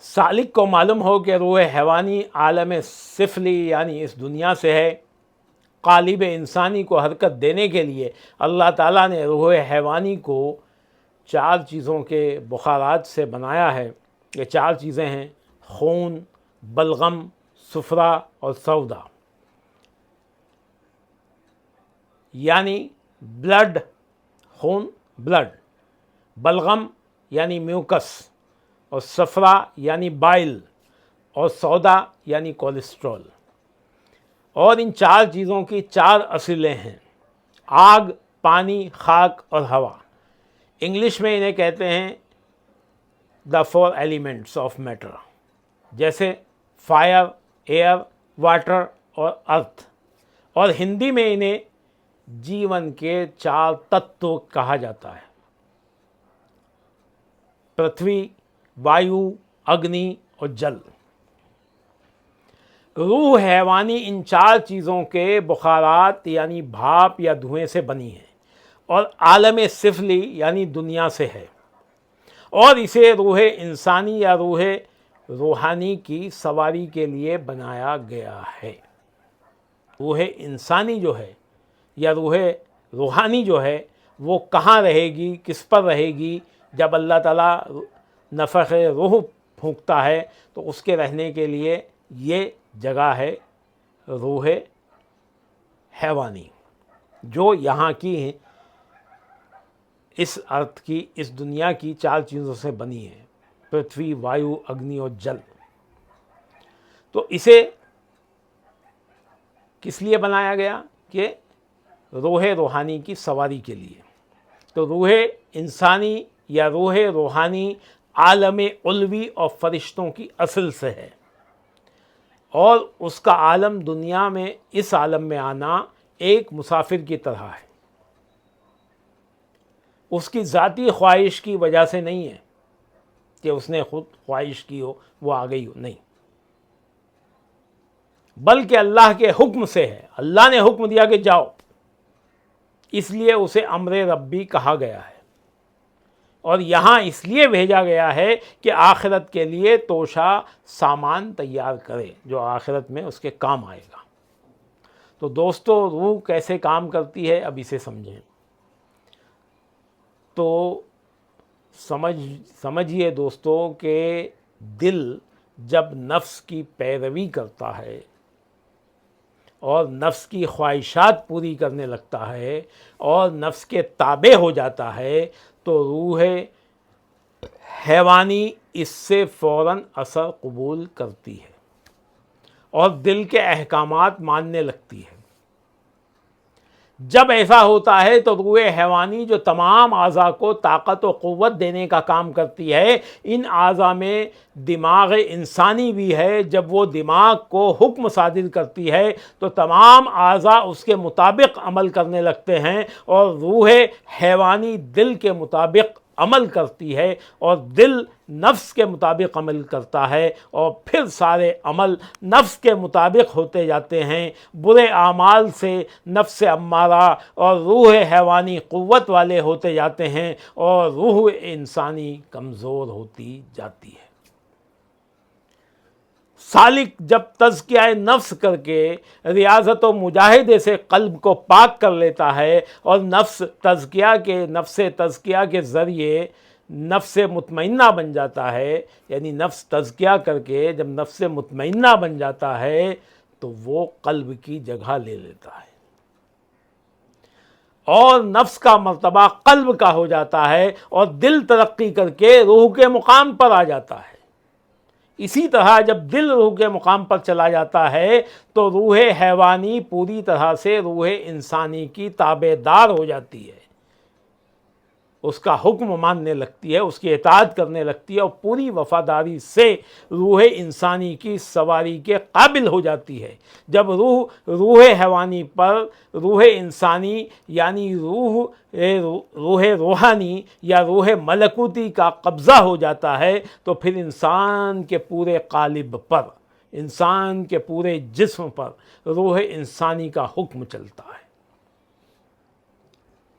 سالک کو معلوم ہو کہ روح حیوانی عالم سفلی یعنی اس دنیا سے ہے۔ قالب انسانی کو حرکت دینے کے لیے اللہ تعالیٰ نے روح حیوانی کو 4 چیزوں کے بخارات سے بنایا ہے۔ یہ 4 چیزیں ہیں: خون، بلغم، صفرا اور سودا، یعنی بلڈ، خون، بلڈ، بلغم یعنی میوکس، اور صفرا یعنی بائل، اور سودا یعنی کولیسٹرول۔ اور ان 4 چیزوں کی 4 اصلیں ہیں: آگ، پانی، خاک اور ہوا۔ انگلش میں انہیں کہتے ہیں دا 4 ایلیمنٹس آف میٹر، جیسے فائر، ایئر، واٹر اور ارتھ۔ اور ہندی میں انہیں جیون کے 4 تتو کہا جاتا ہے: پرتھوی، وایو، اگنی اور جل۔ روح حیوانی ان 4 چیزوں کے بخارات یعنی بھاپ یا دھوئیں سے بنی ہے اور عالم سفلی یعنی دنیا سے ہے، اور اسے روح انسانی یا روح روحانی کی سواری کے لیے بنایا گیا ہے۔ روح انسانی جو ہے یا روح روحانی جو ہے وہ کہاں رہے گی، کس پر رہے گی؟ جب اللہ تعالیٰ نفخ روح پھونکتا ہے تو اس کے رہنے کے لیے یہ جگہ ہے روح حیوانی، جو یہاں کی ہیں، اس ارتھ کی، اس دنیا کی 4 چیزوں سے بنی ہے: پرتھوی، وایو، اگنی اور جل۔ تو اسے کس لیے بنایا گیا؟ کہ روح روحانی کی سواری کے لیے۔ تو روح انسانی یا روح روحانی عالم علوی اور فرشتوں کی اصل سے ہے، اور اس کا عالم دنیا میں، اس عالم میں آنا ایک مسافر کی طرح ہے۔ اس کی ذاتی خواہش کی وجہ سے نہیں ہے کہ اس نے خود خواہش کی ہو، وہ آ گئی ہو، نہیں، بلکہ اللہ کے حکم سے ہے۔ اللہ نے حکم دیا کہ جاؤ، اس لیے اسے امر ربی کہا گیا ہے، اور یہاں اس لیے بھیجا گیا ہے کہ آخرت کے لیے توشہ سامان تیار کرے جو آخرت میں اس کے کام آئے گا۔ تو دوستو، روح کیسے کام کرتی ہے اب اسے سمجھیں۔ تو سمجھیے دوستو کہ دل جب نفس کی پیروی کرتا ہے اور نفس کی خواہشات پوری کرنے لگتا ہے اور نفس کے تابع ہو جاتا ہے تو روح حیوانی اس سے فوراً اثر قبول کرتی ہے اور دل کے احکامات ماننے لگتی ہے۔ جب ایسا ہوتا ہے تو روح حیوانی جو تمام اعضاء کو طاقت و قوت دینے کا کام کرتی ہے، ان اعضاء میں دماغ انسانی بھی ہے۔ جب وہ دماغ کو حکم صادر کرتی ہے تو تمام اعضاء اس کے مطابق عمل کرنے لگتے ہیں، اور روح حیوانی دل کے مطابق عمل کرتی ہے، اور دل نفس کے مطابق عمل کرتا ہے، اور پھر سارے عمل نفس کے مطابق ہوتے جاتے ہیں۔ برے اعمال سے نفس امارہ اور روح حیوانی قوت والے ہوتے جاتے ہیں، اور روح انسانی کمزور ہوتی جاتی ہے۔ سالک جب تزکیہ نفس کر کے ریاضت و مجاہدے سے قلب کو پاک کر لیتا ہے اور نفس تزکیہ کے ذریعے نفس مطمئنہ بن جاتا ہے، یعنی نفس تزکیہ کر کے جب نفس مطمئنہ بن جاتا ہے تو وہ قلب کی جگہ لے لیتا ہے، اور نفس کا مرتبہ قلب کا ہو جاتا ہے، اور دل ترقی کر کے روح کے مقام پر آ جاتا ہے۔ اسی طرح جب دل روح کے مقام پر چلا جاتا ہے تو روح حیوانی پوری طرح سے روح انسانی کی تابع دار ہو جاتی ہے، اس کا حکم ماننے لگتی ہے، اس کی اطاعت کرنے لگتی ہے، اور پوری وفاداری سے روح انسانی کی سواری کے قابل ہو جاتی ہے۔ جب روح حیوانی پر روح انسانی یعنی روح روحانی یا روح ملکوتی کا قبضہ ہو جاتا ہے تو پھر انسان کے پورے قالب پر، انسان کے پورے جسم پر روح انسانی کا حکم چلتا ہے۔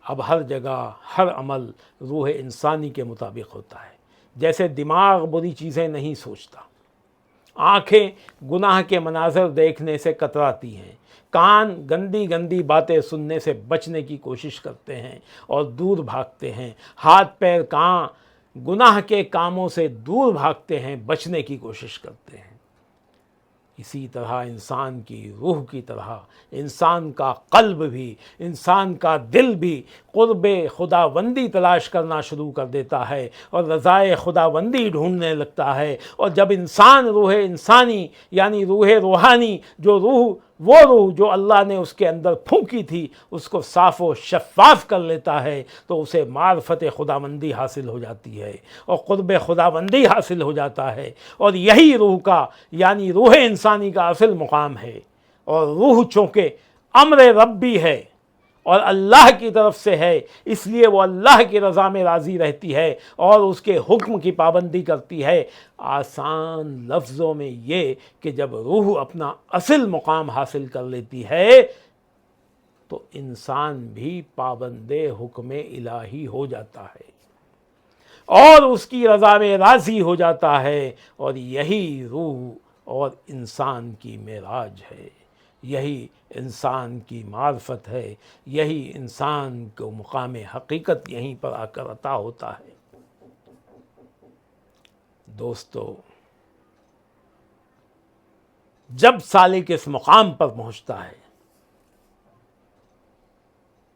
اب ہر جگہ ہر عمل روح انسانی کے مطابق ہوتا ہے۔ جیسے دماغ بری چیزیں نہیں سوچتا، آنکھیں گناہ کے مناظر دیکھنے سے کتراتی ہیں، کان گندی گندی باتیں سننے سے بچنے کی کوشش کرتے ہیں اور دور بھاگتے ہیں، ہاتھ پیر کان گناہ کے کاموں سے دور بھاگتے ہیں، بچنے کی کوشش کرتے ہیں۔ اسی طرح انسان کی روح کی طرح انسان کا قلب بھی، انسان کا دل بھی قرب خداوندی تلاش کرنا شروع کر دیتا ہے اور رضائے خداوندی ڈھونڈنے لگتا ہے۔ اور جب انسان روح انسانی یعنی روح روحانی، وہ روح جو اللہ نے اس کے اندر پھونکی تھی، اس کو صاف و شفاف کر لیتا ہے تو اسے معرفت خداوندی حاصل ہو جاتی ہے اور قرب خداوندی حاصل ہو جاتا ہے، اور یہی روح کا یعنی روح انسانی کا اصل مقام ہے۔ اور روح چونکہ امر ربی ہے اور اللہ کی طرف سے ہے، اس لیے وہ اللہ کی رضا میں راضی رہتی ہے اور اس کے حکم کی پابندی کرتی ہے۔ آسان لفظوں میں یہ کہ جب روح اپنا اصل مقام حاصل کر لیتی ہے تو انسان بھی پابند حکم الہی ہو جاتا ہے اور اس کی رضا میں راضی ہو جاتا ہے، اور یہی روح اور انسان کی معراج ہے، یہی انسان کی معرفت ہے، یہی انسان کو مقام حقیقت یہیں پر آ کر عطا ہوتا ہے۔ دوستو، جب سالک اس مقام پر پہنچتا ہے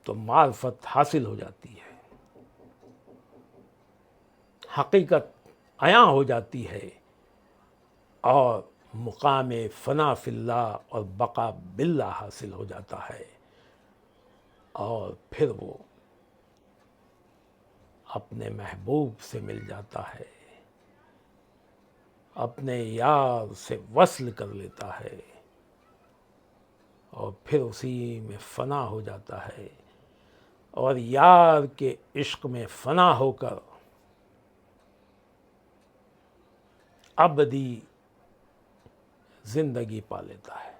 تو معرفت حاصل ہو جاتی ہے، حقیقت عیاں ہو جاتی ہے، اور مقام فنا فی اللہ اور بقا باللہ حاصل ہو جاتا ہے، اور پھر وہ اپنے محبوب سے مل جاتا ہے، اپنے یار سے وصل کر لیتا ہے، اور پھر اسی میں فنا ہو جاتا ہے، اور یار کے عشق میں فنا ہو کر ابدی زندگی پا لیتا ہے۔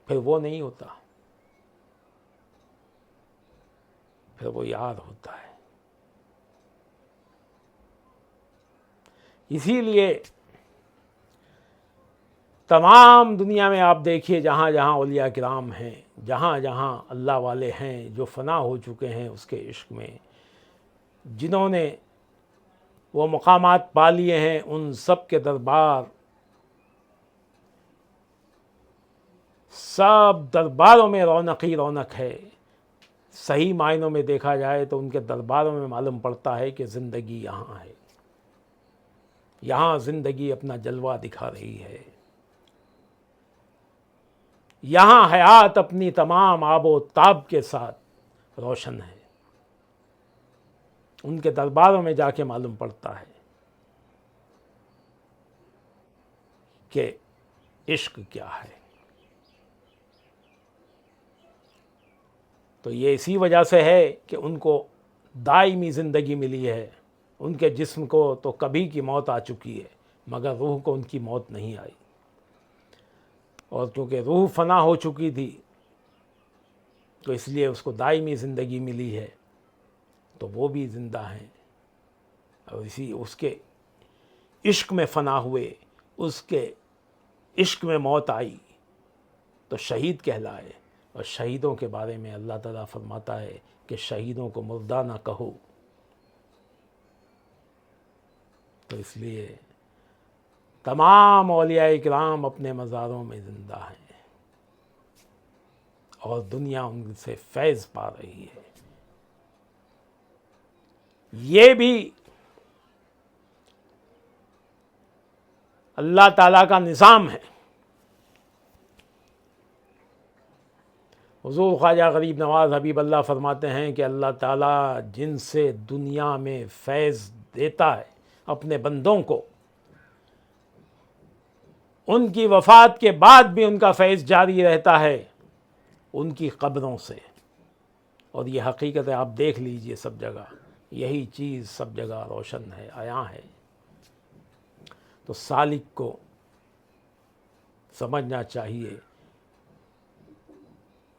پھر وہ نہیں ہوتا، پھر وہ یاد ہوتا ہے۔ اسی لیے تمام دنیا میں آپ دیکھیے، جہاں جہاں اولیاء کرام ہیں، جہاں جہاں اللہ والے ہیں جو فنا ہو چکے ہیں اس کے عشق میں، جنہوں نے وہ مقامات پا لیے ہیں، ان سب کے دربار، سب درباروں میں رونق ہی رونق ہے۔ صحیح معنوں میں دیکھا جائے تو ان کے درباروں میں معلوم پڑتا ہے کہ زندگی یہاں ہے، یہاں زندگی اپنا جلوہ دکھا رہی ہے، یہاں حیات اپنی تمام آب و تاب کے ساتھ روشن ہے۔ ان کے درباروں میں جا کے معلوم پڑتا ہے کہ عشق کیا ہے۔ تو یہ اسی وجہ سے ہے کہ ان کو دائمی زندگی ملی ہے۔ ان کے جسم کو تو کبھی کی موت آ چکی ہے، مگر روح کو ان کی موت نہیں آئی، اور کیونکہ روح فنا ہو چکی تھی تو اس لیے اس کو دائمی زندگی ملی ہے، تو وہ بھی زندہ ہیں، اور اس کے عشق میں فنا ہوئے، اس کے عشق میں موت آئی تو شہید کہلائے۔ اور شہیدوں کے بارے میں اللہ تعالیٰ فرماتا ہے کہ شہیدوں کو مردہ نہ کہو۔ تو اس لیے تمام اولیاء کرام اپنے مزاروں میں زندہ ہیں اور دنیا ان سے فیض پا رہی ہے۔ یہ بھی اللہ تعالیٰ کا نظام ہے۔ حضور خواجہ غریب نواز حبیب اللہ فرماتے ہیں کہ اللہ تعالیٰ جن سے دنیا میں فیض دیتا ہے اپنے بندوں کو، ان کی وفات کے بعد بھی ان کا فیض جاری رہتا ہے ان کی قبروں سے۔ اور یہ حقیقت ہے، آپ دیکھ لیجئے سب جگہ یہی چیز سب جگہ روشن ہے، عیاں ہے۔ تو سالک کو سمجھنا چاہیے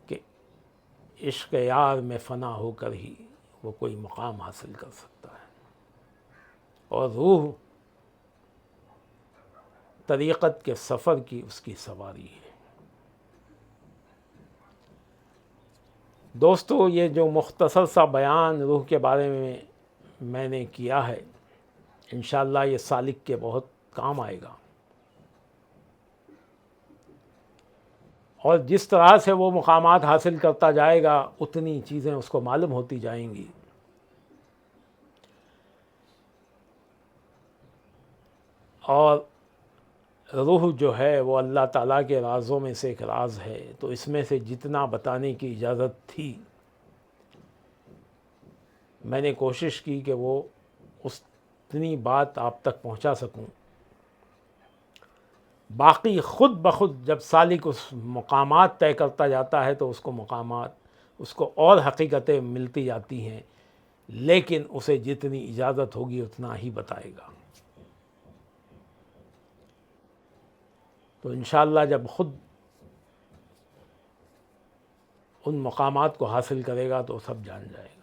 کہ عشق یار میں فنا ہو کر ہی وہ کوئی مقام حاصل کر سکتا ہے، اور روح طریقت کے سفر کی اس کی سواری ہے۔ دوستو، یہ جو مختصر سا بیان روح کے بارے میں نے کیا ہے، انشاءاللہ یہ سالک کے بہت کام آئے گا، اور جس طرح سے وہ مقامات حاصل کرتا جائے گا اتنی چیزیں اس کو معلوم ہوتی جائیں گی، اور روح جو ہے وہ اللہ تعالیٰ کے رازوں میں سے ایک راز ہے، تو اس میں سے جتنا بتانے کی اجازت تھی میں نے کوشش کی کہ وہ اتنی بات آپ تک پہنچا سکوں۔ باقی خود بخود جب سالک اس مقامات طے کرتا جاتا ہے تو اس کو مقامات، اس کو اور حقیقتیں ملتی جاتی ہیں، لیکن اسے جتنی اجازت ہوگی اتنا ہی بتائے گا۔ تو انشاءاللہ جب خود ان مقامات کو حاصل کرے گا تو سب جان جائے گا۔